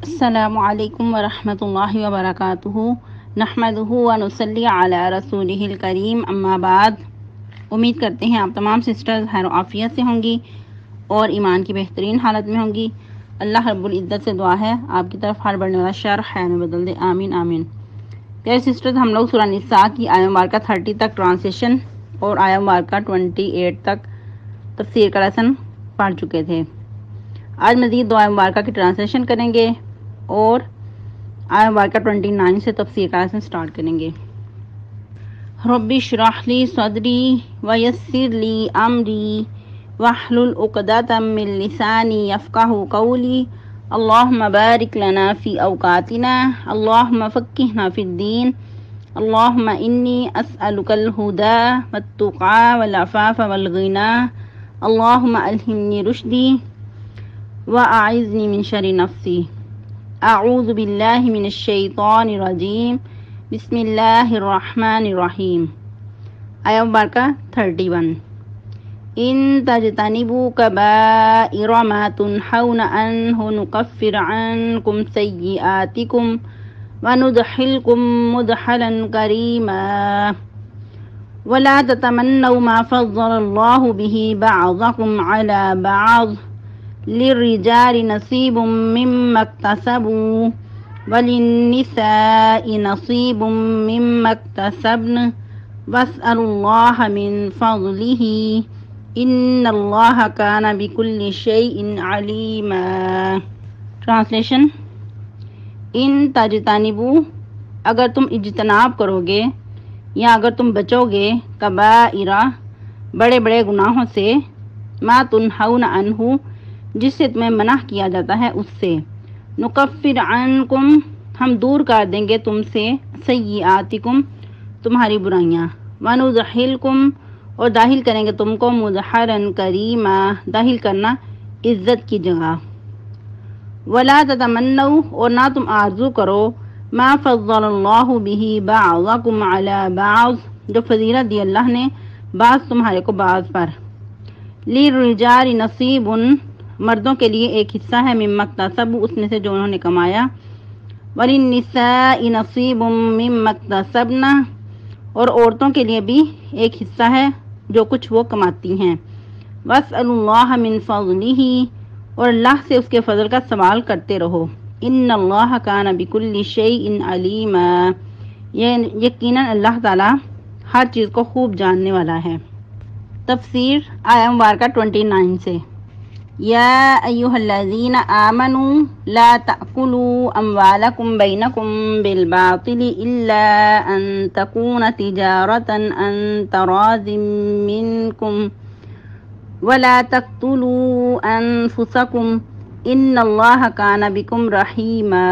السلام علیکم ورحمۃ اللہ وبرکاتہ نحمدہ ونصلی علی رسولہ الکریم اما بعد۔ امید کرتے ہیں آپ تمام سسٹرز خیر و عافیت سے ہوں گی اور ایمان کی بہترین حالت میں ہوں گی۔ اللہ رب العزت سے دعا ہے آپ کی طرف ہر بڑھنے والا شر خیر میں بدل دے، آمین آمین۔ پیارے سسٹرز، ہم لوگ سورہ نساء کی آیہ مبارکہ 30 تک ٹرانسلیشن اور آیہ مبارکہ 28 تک تفسیر کا لیسن پڑھ چکے تھے۔ آج مزید دو آیہ مبارکہ کی ٹرانسلیشن کریں گے اور آیہ مبارکہ 29 سے تفسیر کا لیسن سٹارٹ کریں گے۔ رب اشرح لی صدری ویسر لی امری واحلل عقدۃ من لسانی یفقہوا قولی اللہم بارک لنا فی اوقاتنا اللہم فقہنا فی الدین اللہم انی اسألک الہدی والتقی والعفاف والغنی اللہم الہمنی رشدی واعذنی من شر نفسی۔ اعوذ باللہ من الشیطان الرجیم، بسم اللہ الرحمن الرحیم۔ آیہ مبارکہ 31۔ ان تجتنبوا کبائر ما تنہون عنہ نکفر عنکم سیئاتکم وندخلکم مدخلا کریما ولا تتمنوا ما فضل اللہ بہ بعضکم علی بعض للرجال نصیب مما اکتسبوا وللنساء نصیب مما اکتسبن واسألوا اللہ من فضلہ ان اللہ کان بکل شیء علیما۔ ٹرانسلیشن: ان تجتنبوا، اگر تم اجتناب کرو گے یا اگر تم بچو گے، کبائر، بڑے بڑے گناہوں سے، ما تنہون عنہ، جس سے تمہیں منع کیا جاتا ہے اس سے، نکفر عنکم، ہم دور کر دیں گے تم سے، سیئاتکم، تمہاری برائیاں، وندخلکم، اور داخل کریں گے تم کو، مدخلا کریما، داخل کرنا عزت کی جگہ، ولا تتمنوا، اور نہ تم آرزو کرو، ما فضل اللہ بہ بعضکم علی بعض، جو فضیلت دی اللہ نے بعض تمہارے کو بعض پر، للرجال نصیب، مردوں کے لیے ایک حصہ ہے، مما اکتسبوا، اس میں سے جو انہوں نے کمایا، وللنساء نصیب مما اکتسبن، اور عورتوں کے لیے بھی ایک حصہ ہے جو کچھ وہ کماتی ہیں، واسألوا اللہ من فضلہ، اور اللہ سے اس کے فضل کا سوال کرتے رہو، ان اللہ کان بکل شیء علیما، یقیناً اللہ تعالی ہر چیز کو خوب جاننے والا ہے۔ تفسیر آیہ مبارکہ 29 سے۔ یا ایھا الذین آمنوا لا تأکلوا اموالکم بینکم بالباطل الا ان تکون تجارۃ عن تراض منکم ولا تقتلوا انفسکم ان اللہ کان بکم رحیما۔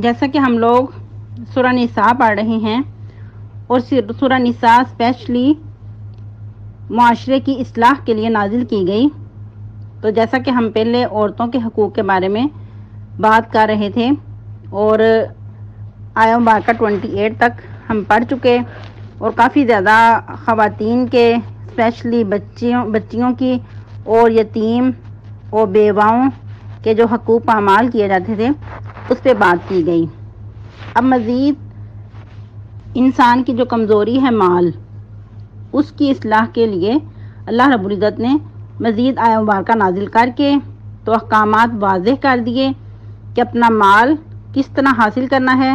جیسا کہ ہم لوگ سورہ نساء پڑھ رہے ہیں اور سورہ نساء اسپیشلی معاشرے کی اصلاح کے لیے نازل کی گئی، تو جیسا کہ ہم پہلے عورتوں کے حقوق کے بارے میں بات کر رہے تھے اور آیہ مبارکہ 28 تک ہم پڑھ چکے، اور کافی زیادہ خواتین کے اسپیشلی بچیوں کی اور یتیم اور بیواؤں کے جو حقوق پامال کیے جاتے تھے اس پہ بات کی گئی۔ اب مزید انسان کی جو کمزوری ہے مال، اس کی اصلاح کے لیے اللہ رب العزت نے مزید آیہ مبارکہ نازل کر کے تو احکامات واضح کر دیے کہ اپنا مال کس طرح حاصل کرنا ہے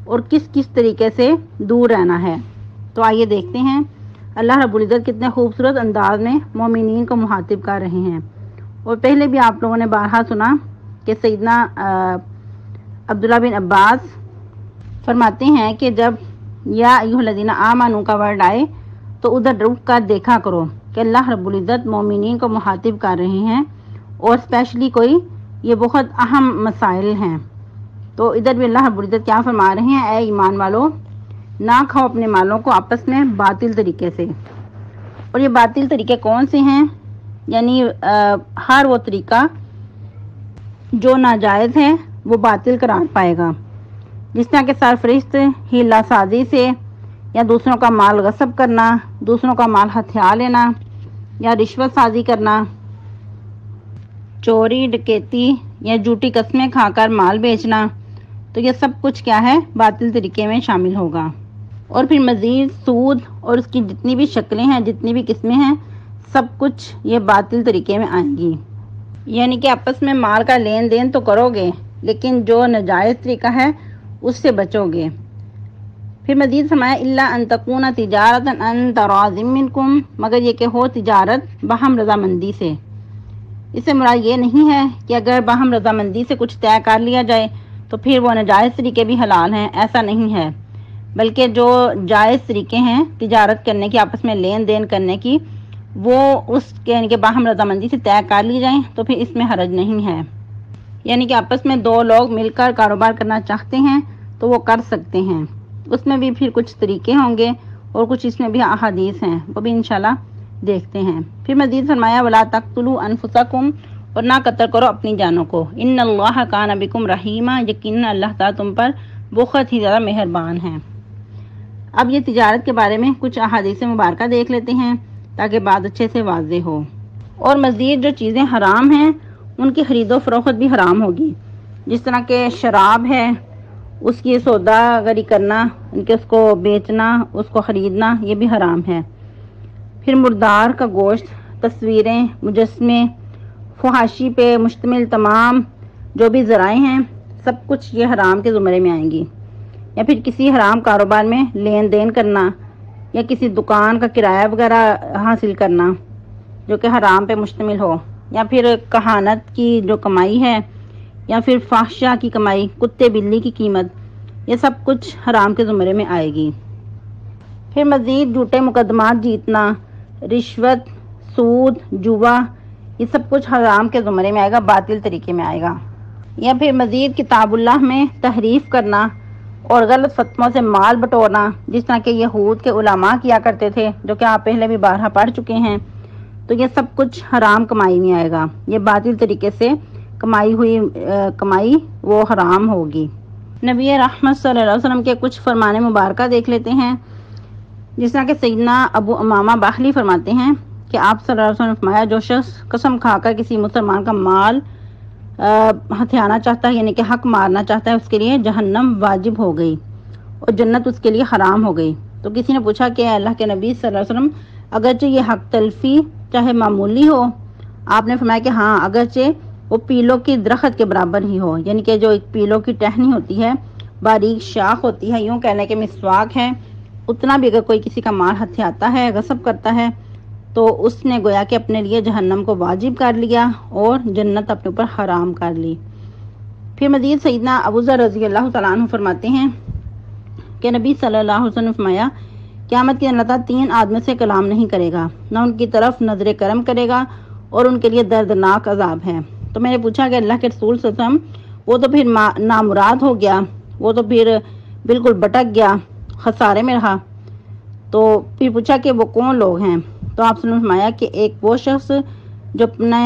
اور کس کس طریقے سے دور رہنا ہے۔ تو آئیے دیکھتے ہیں اللہ رب العزت کتنے خوبصورت انداز میں مومنین کو مخاطب کر رہے ہیں۔ اور پہلے بھی آپ لوگوں نے بارہا سنا کہ سیدنا عبداللہ بن عباس فرماتے ہیں کہ جب یا ایھا الذین آمنوا کا ورڈ آئے تو ادھر رک کر دیکھا کرو کہ اللہ رب العزت مومنین کو مخاطب کر رہے ہیں اور اسپیشلی کوئی یہ بہت اہم مسائل ہیں۔ تو ادھر بھی اللہ رب العزت کیا فرما رہے ہیں، اے ایمان والو، نہ کھاؤ اپنے مالوں کو آپس میں باطل طریقے سے۔ اور یہ باطل طریقے کون سے ہیں؟ یعنی ہر وہ طریقہ جو ناجائز ہے وہ باطل قرار پائے گا، جس طرح کہ سرفرست ہیلہ سازی سے، یا دوسروں کا مال غصب کرنا، دوسروں کا مال ہتھیار لینا، یا رشوت سازی کرنا، چوری ڈکیتی یا جھوٹی قسمیں کھا کر مال بیچنا، تو یہ سب کچھ کیا ہے؟ باطل طریقے میں شامل ہوگا۔ اور پھر مزید سود اور اس کی جتنی بھی شکلیں ہیں، جتنی بھی قسمیں ہیں، سب کچھ یہ باطل طریقے میں آئیں گی۔ یعنی کہ آپس میں مال کا لین دین تو کرو گے، لیکن جو ناجائز طریقہ ہے اس سے بچو گے۔ پھر مزید فرمایا الا ان تکون تجارۃ عن تراض منکم، مگر یہ کہ ہو تجارت باہم رضامندی سے۔ اس سے مراد یہ نہیں ہے کہ اگر باہم رضامندی سے کچھ طے کر لیا جائے تو پھر وہ ناجائز طریقے بھی حلال ہیں، ایسا نہیں ہے، بلکہ جو جائز طریقے ہیں تجارت کرنے کی، آپس میں لین دین کرنے کی، وہ اس کے یعنی کہ باہم رضامندی سے طے کر لی جائیں تو پھر اس میں حرج نہیں ہے۔ یعنی کہ آپس میں دو لوگ مل کر کاروبار کرنا چاہتے ہیں تو وہ کر سکتے ہیں، اس میں بھی پھر کچھ طریقے ہوں گے اور کچھ اس میں بھی احادیث ہیں، وہ بھی انشاءاللہ دیکھتے ہیں۔ پھر مزید فرمایا ولا تقتلوا انفسکم، اور نہ قتل کرو اپنی جانوں کو، ان اللہ کان بکم رحیما، یقینا اللہ تعالیٰ تم پر بہت ہی زیادہ مہربان ہے۔ اب یہ تجارت کے بارے میں کچھ احادیث مبارکہ دیکھ لیتے ہیں تاکہ بات اچھے سے واضح ہو۔ اور مزید جو چیزیں حرام ہیں ان کی خرید و فروخت بھی حرام ہوگی، جس طرح کہ شراب ہے، اس کی سوداگری کرنا، ان کے اس کو بیچنا، اس کو خریدنا، یہ بھی حرام ہے۔ پھر مردار کا گوشت، تصویریں، مجسمے، فحاشی پہ مشتمل تمام جو بھی ذرائع ہیں، سب کچھ یہ حرام کے زمرے میں آئیں گی۔ یا پھر کسی حرام کاروبار میں لین دین کرنا، یا کسی دکان کا کرایہ وغیرہ حاصل کرنا جو کہ حرام پہ مشتمل ہو، یا پھر کہانت کی جو کمائی ہے، یا پھر فحشہ کی کمائی، کتے بلی کی قیمت، یہ سب کچھ حرام کے زمرے میں آئے گی۔ پھر مزید جھوٹے مقدمات جیتنا، رشوت، سود، جوا، یہ سب کچھ حرام کے زمرے میں آئے گا، باطل طریقے میں آئے گا۔ یا پھر مزید کتاب اللہ میں تحریف کرنا اور غلط فتووں سے مال بٹورنا، جس طرح کہ یہود کے علماء کیا کرتے تھے، جو کہ آپ پہلے بھی بارہا پڑھ چکے ہیں، تو یہ سب کچھ حرام کمائی میں آئے گا۔ یہ باطل طریقے سے کمائی ہوئی کمائی وہ حرام ہوگی۔ نبی رحمت صلی اللہ علیہ وسلم کے کچھ فرمان مبارکہ دیکھ لیتے ہیں، جس طرح کہ سیدنا ابو امامہ باہلی فرماتے ہیں کہ آپ صلی اللہ علیہ وسلم نے فرمایا جو شخص قسم کھا کر کسی مسلمان کا مال ہتھیانا چاہتا ہے، یعنی کہ حق مارنا چاہتا ہے، اس کے لیے جہنم واجب ہو گئی اور جنت اس کے لیے حرام ہو گئی۔ تو کسی نے پوچھا کہ اللہ کے نبی صلی اللہ علیہ وسلم اگرچہ یہ حق تلفی چاہے معمولی ہو، آپ نے فرمایا کہ ہاں، اگرچہ وہ پیلوں کی درخت کے برابر ہی ہو، یعنی کہ جو ایک پیلوں کی ٹہنی ہوتی ہے، باریک شاخ ہوتی ہے، یوں کہنے کے مسواک ہے، اتنا بھی اگر کوئی کسی کا مال ہتھیاتا ہے، غصب کرتا ہے، تو اس نے گویا کہ اپنے لیے جہنم کو واجب کر لیا اور جنت اپنے اوپر حرام کر لی۔ پھر مزید سیدنا ابو ذر رضی اللہ تعالیٰ عنہ فرماتے ہیں کہ نبی صلی اللہ علیہ وسلم نے فرمایا قیامت کے دن اللہ تعالیٰ 3 آدمی سے کلام نہیں کرے گا، نہ ان کی طرف نظر کرم کرے گا اور ان کے لیے دردناک عذاب ہے۔ تو میں نے پوچھا کہ اللہ کے رسول صلی اللہ علیہ وسلم وہ تو پھر نامراد ہو گیا، وہ تو پھر بالکل بٹک گیا، خسارے میں رہا، تو پھر پوچھا کہ وہ کون لوگ ہیں؟ تو آپ نے فرمایا کہ ایک وہ شخص جو اپنے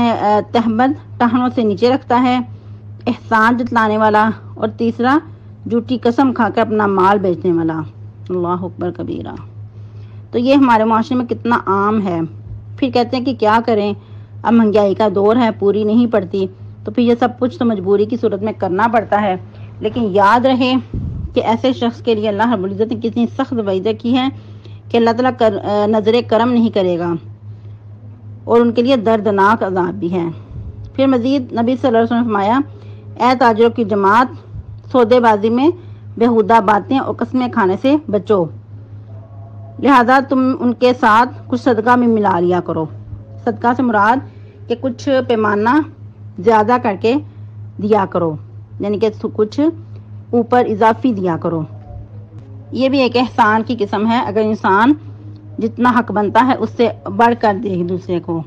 تہمت ٹہنوں سے نیچے رکھتا ہے، احسان جتلانے والا، اور تیسرا جھوٹی قسم کھا کر اپنا مال بیچنے والا۔ اللہ اکبر کبیرہ۔ تو یہ ہمارے معاشرے میں کتنا عام ہے۔ پھر کہتے ہیں کہ کیا کریں، اب مہنگائی کا دور ہے، پوری نہیں پڑتی، تو پھر یہ سب کچھ تو مجبوری کی صورت میں کرنا پڑتا ہے، لیکن یاد رہے کہ ایسے شخص کے لیے اللہ رب العزت نے کتنی سخت وعدہ کی ہے کہ اللہ تعالیٰ نظر کرم نہیں کرے گا اور ان کے لیے دردناک عذاب بھی ہے۔ پھر مزید نبی صلی اللہ علیہ وسلم نے فرمایا اے تاجروں کی جماعت، سودے بازی میں بےہودہ باتیں اور قسمیں کھانے سے بچو، لہذا تم ان کے ساتھ کچھ صدقہ میں ملا لیا کرو۔ صدقہ سے مراد کہ کچھ پیمانہ زیادہ کر کے دیا کرو، یعنی کہ کچھ اوپر اضافی دیا کرو۔ یہ بھی ایک احسان کی قسم ہے، اگر انسان جتنا حق بنتا ہے اس سے بڑھ کر دے دوسرے کو۔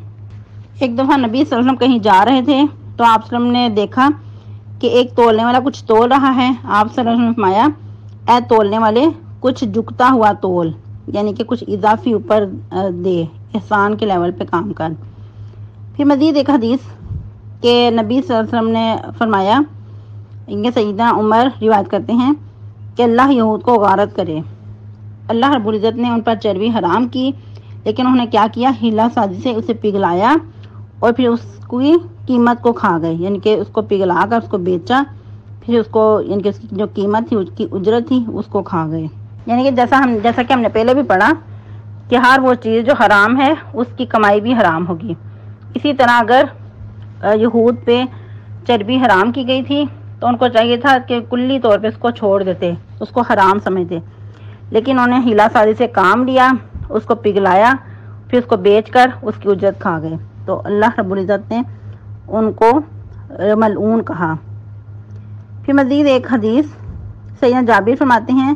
ایک دفعہ نبی صلی اللہ علیہ وسلم کہیں جا رہے تھے تو آپ صلی اللہ علیہ وسلم نے دیکھا کہ ایک تولنے والا کچھ تول رہا ہے۔ آپ صلی اللہ علیہ وسلم نے فرمایا اے تولنے والے، کچھ جھکتا ہوا تول، یعنی کہ کچھ اضافی اوپر دے، احسان کے لیول پہ کام کر۔ پھر مزید ایک حدیث کہ نبی صلی اللہ علیہ وسلم نے فرمایا، ان کے سیدنا عمر روایت کرتے ہیں کہ اللہ یہود کو غارت کرے، اللہ رب العزت نے ان پر چربی حرام کی، لیکن انہوں نے کیا کیا، ہیلا سازی سے اسے پگھلایا اور پھر اس کی قیمت کو کھا گئے، یعنی کہ اس کو پگھلا کر اس کو بیچا، پھر اس کو یعنی کہ اس کی جو قیمت تھی، اس کی اجرت تھی، اس کو کھا گئے۔ یعنی کہ جیسا کہ ہم نے پہلے بھی پڑھا کہ ہر وہ چیز جو حرام ہے اس کی کمائی بھی حرام ہوگی۔ اسی طرح اگر یہود پہ چربی حرام کی گئی تھی تو ان کو چاہیے تھا کہ کلی طور پہ اس کو چھوڑ دیتے، اس کو حرام سمجھتے، لیکن انہوں نے ہیلا سازی سے کام لیا، اس کو پگھلایا، پھر اس کو بیچ کر اس کی اجرت کھا گئے، تو اللہ رب العزت نے ان کو ملعون کہا۔ پھر مزید ایک حدیث سیدنا جابر فرماتے ہیں،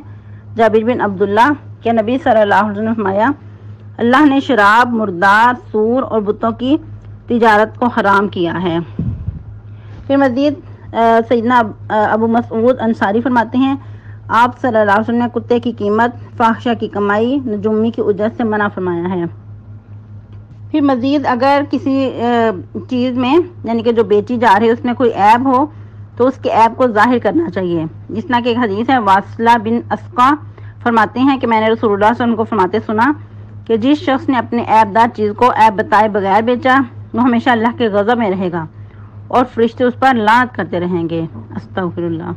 جابر بن عبداللہ کہ نبی صلی اللہ علیہ وسلم نے فرمایا، اللہ نے شراب، مردار، سور اور بتوں کی تجارت کو حرام کیا ہے۔ پھر مزید سیدنا ابو مسعود انصاری فرماتے ہیں، آپ صلی اللہ علیہ وسلم نے کتے کی قیمت، فاحشہ کی کمائی، نجومی کی اجرت سے منع فرمایا ہے۔ پھر مزید اگر کسی چیز میں یعنی کہ جو بیچی جا رہی ہے اس میں کوئی عیب ہو تو اس کے عیب کو ظاہر کرنا چاہیے، جس طرح کہ ایک حدیث ہے، واصلہ بن اسقا فرماتے ہیں کہ میں نے رسول اللہ صلی اللہ علیہ وسلم کو فرماتے سنا کہ جس شخص نے اپنے عیب دار چیز کو عیب بتائے بغیر بیچا وہ ہمیشہ اللہ کے غضب میں رہے گا اور فرشتے اس پر لعنت کرتے رہیں گے۔ استغفر اللہ۔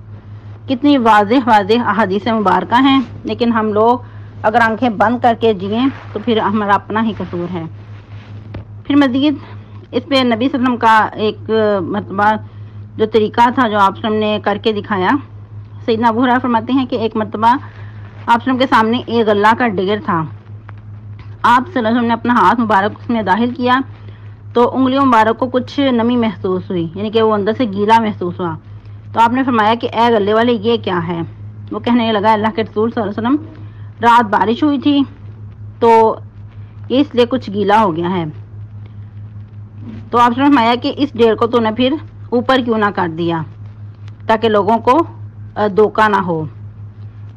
کتنی واضح احادیث مبارکہ ہیں، لیکن ہم لوگ اگر آنکھیں بند کر کے جئیں تو پھر ہمارا اپنا ہی قصور ہے۔ پھر مزید اس پہ نبی صلی اللہ علیہ وسلم کا ایک مرتبہ جو طریقہ تھا جو آپ صلی اللہ علیہ وسلم نے کر کے دکھایا، سیدنا ابو ہریرہ فرماتے ہیں کہ ایک مرتبہ آپ صلی اللہ علیہ وسلم کے سامنے ایک غلہ کا ڈگر تھا، آپ صلی اللہ علیہ وسلم نے اپنا ہاتھ مبارک اس میں داخل کیا تو انگلیوں مبارک کو کچھ نمی محسوس ہوئی، یعنی کہ وہ اندر سے گیلا محسوس ہوا، تو آپ نے فرمایا کہ اے غلے والے یہ کیا ہے؟ وہ کہنے لگا، اللہ کے رسول صلی اللہ علیہ وسلم رات بارش ہوئی تھی تو اس لیے کچھ گیلا ہو گیا ہے۔ تو آپ نے فرمایا کہ اس ڈیر کو تو نے پھر اوپر کیوں نہ کر دیا تاکہ لوگوں کو دھوکہ نہ ہو۔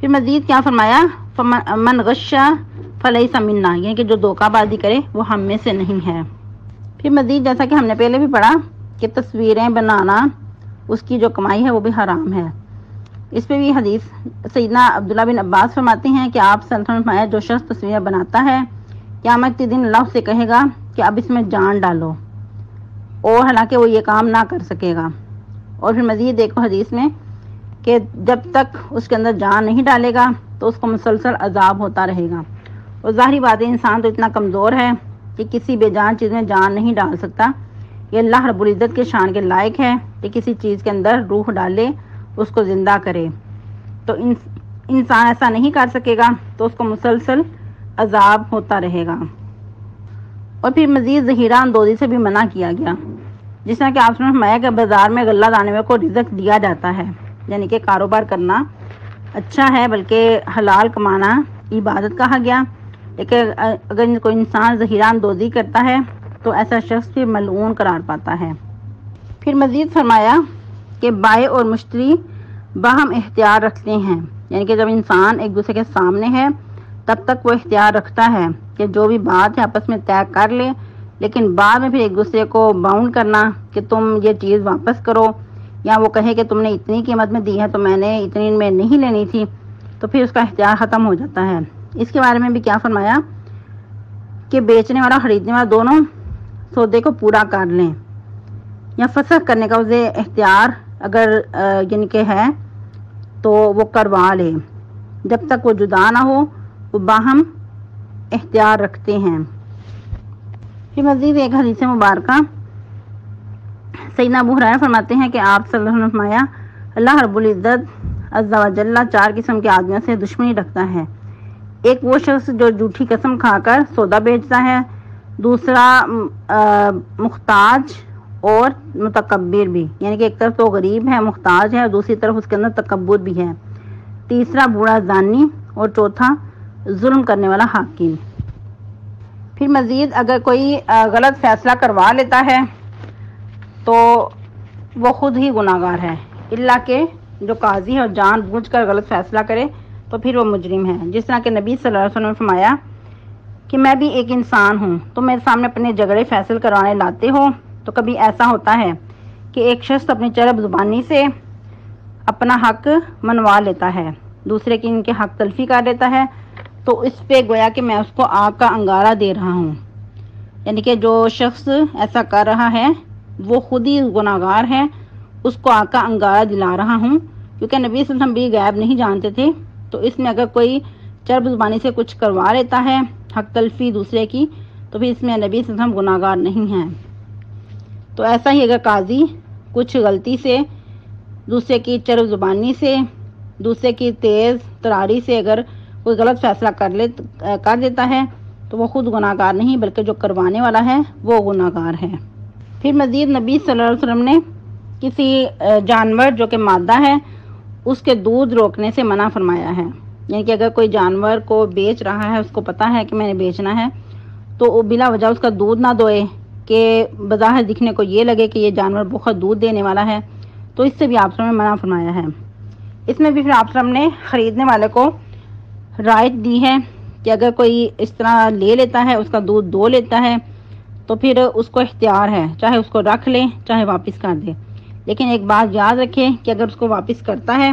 پھر مزید کیا فرمایا، من غش فلیس منا، یعنی کہ جو دھوکہ بازی کرے وہ ہم میں سے نہیں ہے۔ پھر مزید جیسا کہ ہم نے پہلے بھی پڑھا کہ تصویریں بنانا اس کی جو کمائی ہے وہ بھی حرام ہے۔ اس پہ بھی حدیث سیدنا عبداللہ بن عباس فرماتے ہیں کہ آپ صلی اللہ علیہ وسلم نے فرمایا، جو شخص تصویریں بناتا ہے قیامت کے دن اللہ سے کہے گا کہ اب اس میں جان ڈالو، اور حالانکہ وہ یہ کام نہ کر سکے گا۔ اور پھر مزید دیکھو حدیث میں کہ جب تک اس کے اندر جان نہیں ڈالے گا تو اس کو مسلسل عذاب ہوتا رہے گا، اور ظاہری بات ہے انسان تو اتنا کمزور ہے کہ کسی بے جان چیز میں جان نہیں ڈال سکتا۔ یہ اللہ رب العزت کے شان کے لائق ہے کہ کسی چیز کے اندر روح ڈالے، اس کو زندہ کرے، تو انسان ایسا نہیں کر سکے گا تو اس کو مسلسل عذاب ہوتا رہے گا۔ اور پھر مزید ظہیرہ اندوزی سے بھی منع کیا گیا، جس طرح کہ آپ نے فرمایا کہ بازار میں غلہ دانے میں کو رزق دیا جاتا ہے، یعنی کہ کاروبار کرنا اچھا ہے، بلکہ حلال کمانا عبادت کہا گیا، لیکن اگر کوئی انسان ظہیرہ اندوزی کرتا ہے تو ایسا شخص بھی ملعون قرار پاتا ہے۔ پھر مزید فرمایا کہ بائع اور مشتری باہم اختیار رکھتے ہیں، یعنی کہ جب انسان ایک دوسرے کے سامنے ہے تب تک وہ اختیار رکھتا ہے کہ جو بھی بات ہے آپس میں طے کر لے، لیکن بعد میں پھر ایک دوسرے کو باؤنڈ کرنا کہ تم یہ چیز واپس کرو، یا وہ کہے کہ تم نے اتنی قیمت میں دی ہے تو میں نے اتنی میں نہیں لینی تھی، تو پھر اس کا اختیار ختم ہو جاتا ہے۔ اس کے بارے میں بھی کیا فرمایا کہ بیچنے والا خریدنے والا دونوں سودے کو پورا کر لیں، یا فسخ کرنے کا اسے اختیار اگر یعنی کہ ہے تو وہ کروا لے، جب تک وہ جدا نہ ہو وہ باہم اختیار رکھتے ہیں۔ پھر مزید ایک حدیث مبارکہ سیدنا ابو ہریرہ فرماتے ہیں کہ آپ صلی اللہ علیہ وسلم نے فرمایا، اللہ رب العزت عز و جل 4 قسم کے آدمیوں سے دشمنی رکھتا ہے، ایک وہ شخص جو جھوٹی قسم کھا کر سودا بیچتا ہے، دوسرا محتاج اور متکبر بھی، یعنی کہ ایک طرف تو غریب ہے، محتاج ہے، اور دوسری طرف اس کے اندر تکبر بھی ہے، تیسرا بوڑھا زانی، اور چوتھا ظلم کرنے والا حاکم۔ پھر مزید اگر کوئی غلط فیصلہ کروا لیتا ہے تو وہ خود ہی گناہگار ہے، اللہ کہ جو قاضی ہے اور جان بوجھ کر غلط فیصلہ کرے تو پھر وہ مجرم ہے، جس طرح کہ نبی صلی اللہ علیہ وسلم نے فرمایا کہ میں بھی ایک انسان ہوں، تو میرے سامنے اپنے جھگڑے فیصل کروانے لاتے ہو تو کبھی ایسا ہوتا ہے کہ ایک شخص اپنی چرب زبانی سے اپنا حق منوا لیتا ہے، دوسرے کی ان کے حق تلفی کر لیتا ہے، تو اس پہ گویا کہ میں اس کو آگ کا انگارہ دے رہا ہوں، یعنی کہ جو شخص ایسا کر رہا ہے وہ خود ہی گناہگار ہے، اس کو آقا انگارہ دلا رہا ہوں، کیونکہ نبی صلی اللہ علیہ وسلم بھی غیب نہیں جانتے تھے۔ تو اس میں اگر کوئی چرب زبانی سے کچھ کروا لیتا ہے حق تلفی دوسرے کی، تو پھر اس میں نبی صلی اللہ علیہ وسلم گناہگار نہیں ہیں۔ تو ایسا ہی اگر قاضی کچھ غلطی سے دوسرے کی چرب زبانی سے، دوسرے کی تیز تراری سے اگر کوئی غلط فیصلہ کر دیتا ہے تو وہ خود گناہگار نہیں بلکہ جو کروانے والا ہے وہ گناہگار ہے۔ پھر مزید نبی صلی اللہ علیہ وسلم نے کسی جانور جو کہ مادہ ہے اس کے دودھ روکنے سے منع فرمایا ہے، یعنی کہ اگر کوئی جانور کو بیچ رہا ہے، اس کو پتا ہے کہ میں نے بیچنا ہے، تو وہ بلا وجہ اس کا دودھ نہ دوئے کہ بظاہر دکھنے کو یہ لگے کہ یہ جانور بہت دودھ دینے والا ہے، تو اس سے بھی آپ نے منع فرمایا ہے۔ اس میں بھی پھر آپ نے خریدنے والے کو رائٹ دی ہے کہ اگر کوئی اس طرح لے لیتا ہے، اس کا دودھ دو لیتا ہے، تو پھر اس کو اختیار ہے، چاہے اس کو رکھ لے چاہے واپس کر دے، لیکن ایک بات یاد رکھے کہ اگر اس کو واپس کرتا ہے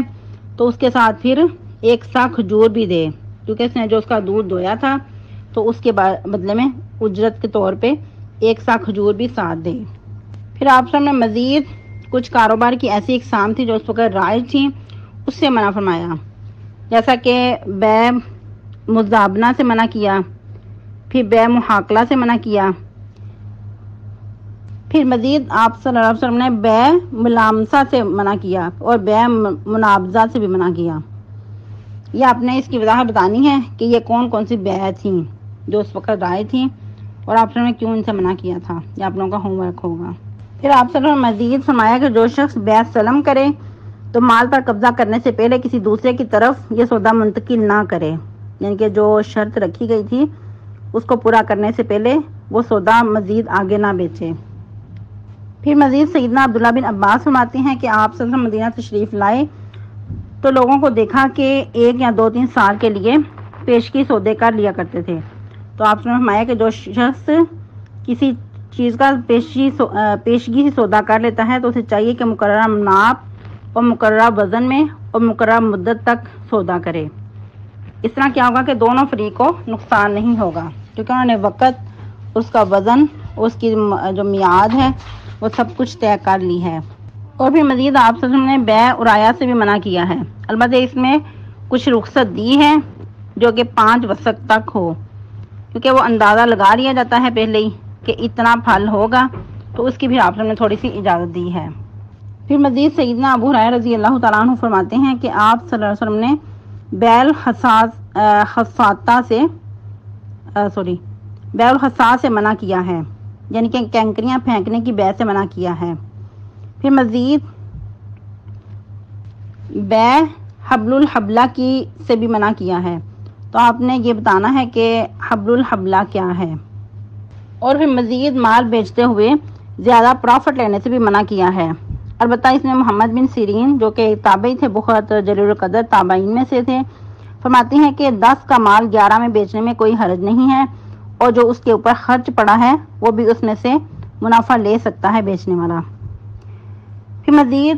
تو اس کے ساتھ پھر ایک سا کھجور بھی دے، کیونکہ اس نے جو اس کا دودھ دویا تھا تو اس کے بدلے میں اجرت کے طور پہ ایک سا کھجور بھی ساتھ دے۔ پھر آپ نے مزید کچھ کاروبار کی ایسی اقسام تھی جو اس وقت رائج تھیں، اس سے منع فرمایا، جیسا کہ بے مزابنہ سے منع کیا، پھر بے محاکلہ سے منع کیا، پھر مزید آپ صلی اللہ علیہ وسلم نے بے ملامسہ سے منع کیا اور بے منابضہ سے بھی منع کیا۔ یہ آپ نے اس کی وضاحت بتانی ہے کہ یہ کون کون سی بے تھیں جو اس وقت رائے تھیں اور آپ نے کیوں ان سے منع کیا تھا، یہ آپ لوگوں کا ہوم ورک ہوگا۔ پھر آپ صلی اللہ علیہ وسلم مزید فرمایا کہ جو شخص بیع سلم کرے تو مال پر قبضہ کرنے سے پہلے کسی دوسرے کی طرف یہ سودا منتقل نہ کرے، یعنی کہ جو شرط رکھی گئی تھی اس کو پورا کرنے سے پہلے وہ سودا مزید آگے نہ بیچے۔ پھر مزید سیدنا عبداللہ بن عباس فرماتے ہیں کہ آپ صلی اللہ علیہ وسلم مدینہ تشریف لائے تو لوگوں کو دیکھا کہ 1 یا 2-3 سال کے لیے پیشگی سودے کر لیا کرتے تھے، تو آپ نے فرمایا کہ جو شخص کسی چیز کا پیشگی سودا کر لیتا ہے تو اسے چاہیے کہ مقررہ ناپ اور مقررہ وزن میں اور مقررہ مدت تک سودا کرے۔ اس طرح کیا ہوگا کہ دونوں فریق کو نقصان نہیں ہوگا، کیونکہ انہوں نے وقت، اس کا وزن، اس کی جو میعاد ہے وہ سب کچھ طے کر لی ہے۔ اور پھر مزید آپ صلی اللہ علیہ وسلم نے بیع ارایا سے بھی منع کیا ہے، البتہ اس میں کچھ رخصت دی ہے جو کہ 5 وسق تک ہو، کیونکہ وہ اندازہ لگا لیا جاتا ہے پہلے ہی کہ اتنا پھل ہوگا، تو اس کی بھی آپ نے تھوڑی سی اجازت دی ہے۔ پھر مزید سیدنا ابو ہریرہ رضی اللہ تعالیٰ عنہ فرماتے ہیں کہ آپ صلی اللہ علیہ وسلم نے بیع الحصاص سے منع کیا ہے، یعنی کہ کینکریاں پھینکنے کی بیع سے منع کیا ہے۔ پھر مزید بیع حبل الحبلہ کی سے بھی منع کیا ہے، تو آپ نے یہ بتانا ہے کہ حبل الحبلہ کیا ہے۔ اور پھر مزید مال بیچتے ہوئے زیادہ پروفٹ لینے سے بھی منع کیا ہے، البتہ اس میں محمد بن سیرین جو کہ تابعی تھے، بہت جلیل القدر تابعین میں سے تھے، فرماتے ہیں کہ 10 کا مال 11 میں بیچنے میں کوئی حرج نہیں ہے، اور جو اس کے اوپر خرچ پڑا ہے وہ بھی اس میں سے منافع لے سکتا ہے بیچنے والا۔ پھر مزید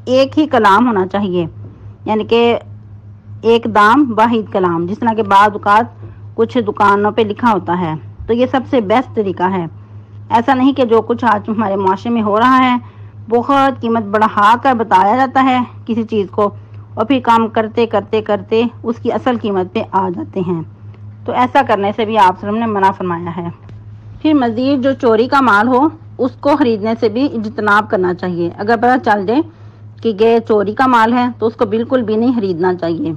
ایک ہی کلام ہونا چاہیے، یعنی کہ ایک دام واحد کلام، جس طرح کہ بعض اوقات کچھ دکانوں پہ لکھا ہوتا ہے، تو یہ سب سے بیسٹ طریقہ ہے۔ ایسا نہیں کہ جو کچھ آج ہمارے معاشرے میں ہو رہا ہے، بہت قیمت بڑھا کر بتایا جاتا ہے کسی چیز کو اور پھر کام کرتے کرتے کرتے اس کی اصل قیمت پہ آ جاتے ہیں، تو ایسا کرنے سے بھی آپ صلی اللہ علیہ وسلم نے منع فرمایا ہے۔ پھر مزید جو چوری کا مال ہو اس کو خریدنے سے بھی اجتناب کرنا چاہیے، اگر پتہ چل جائے کہ یہ چوری کا مال ہے تو اس کو بالکل بھی نہیں خریدنا چاہیے،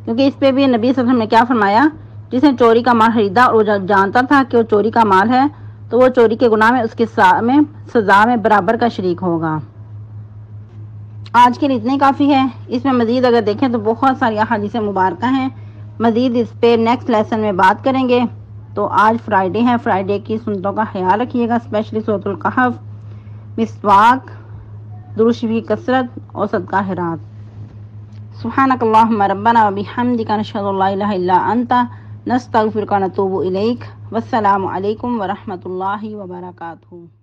کیونکہ اس پہ بھی نبی صلی اللہ علیہ وسلم نے کیا فرمایا، جس نے چوری کا مال خریدا اور وہ جانتا تھا کہ وہ چوری کا مال ہے تو وہ چوری کے گناہ میں اس کے سزا میں برابر کا شریک ہوگا۔ آج کے لیے اتنے کافی ہے، اس میں مزید اگر دیکھیں تو بہت ساری احادیث مبارکہ ہیں، مزید اس پہ نیکسٹ لیسن میں بات کریں گے۔ تو آج فرائیڈے ہے، فرائیڈے کی سنتوں کا خیال رکھیے گا، اسپیشلی سورۃ الکہف، مسواک، درود شریف کی کثرت اور صدقہ خیرات۔ سبحانک اللہم ربنا وبحمدک، نشہد ان لا الہ الا انت، نستغفرک ونتوب الیک۔ والسلام علیکم ورحمۃ اللہ وبرکاتہ۔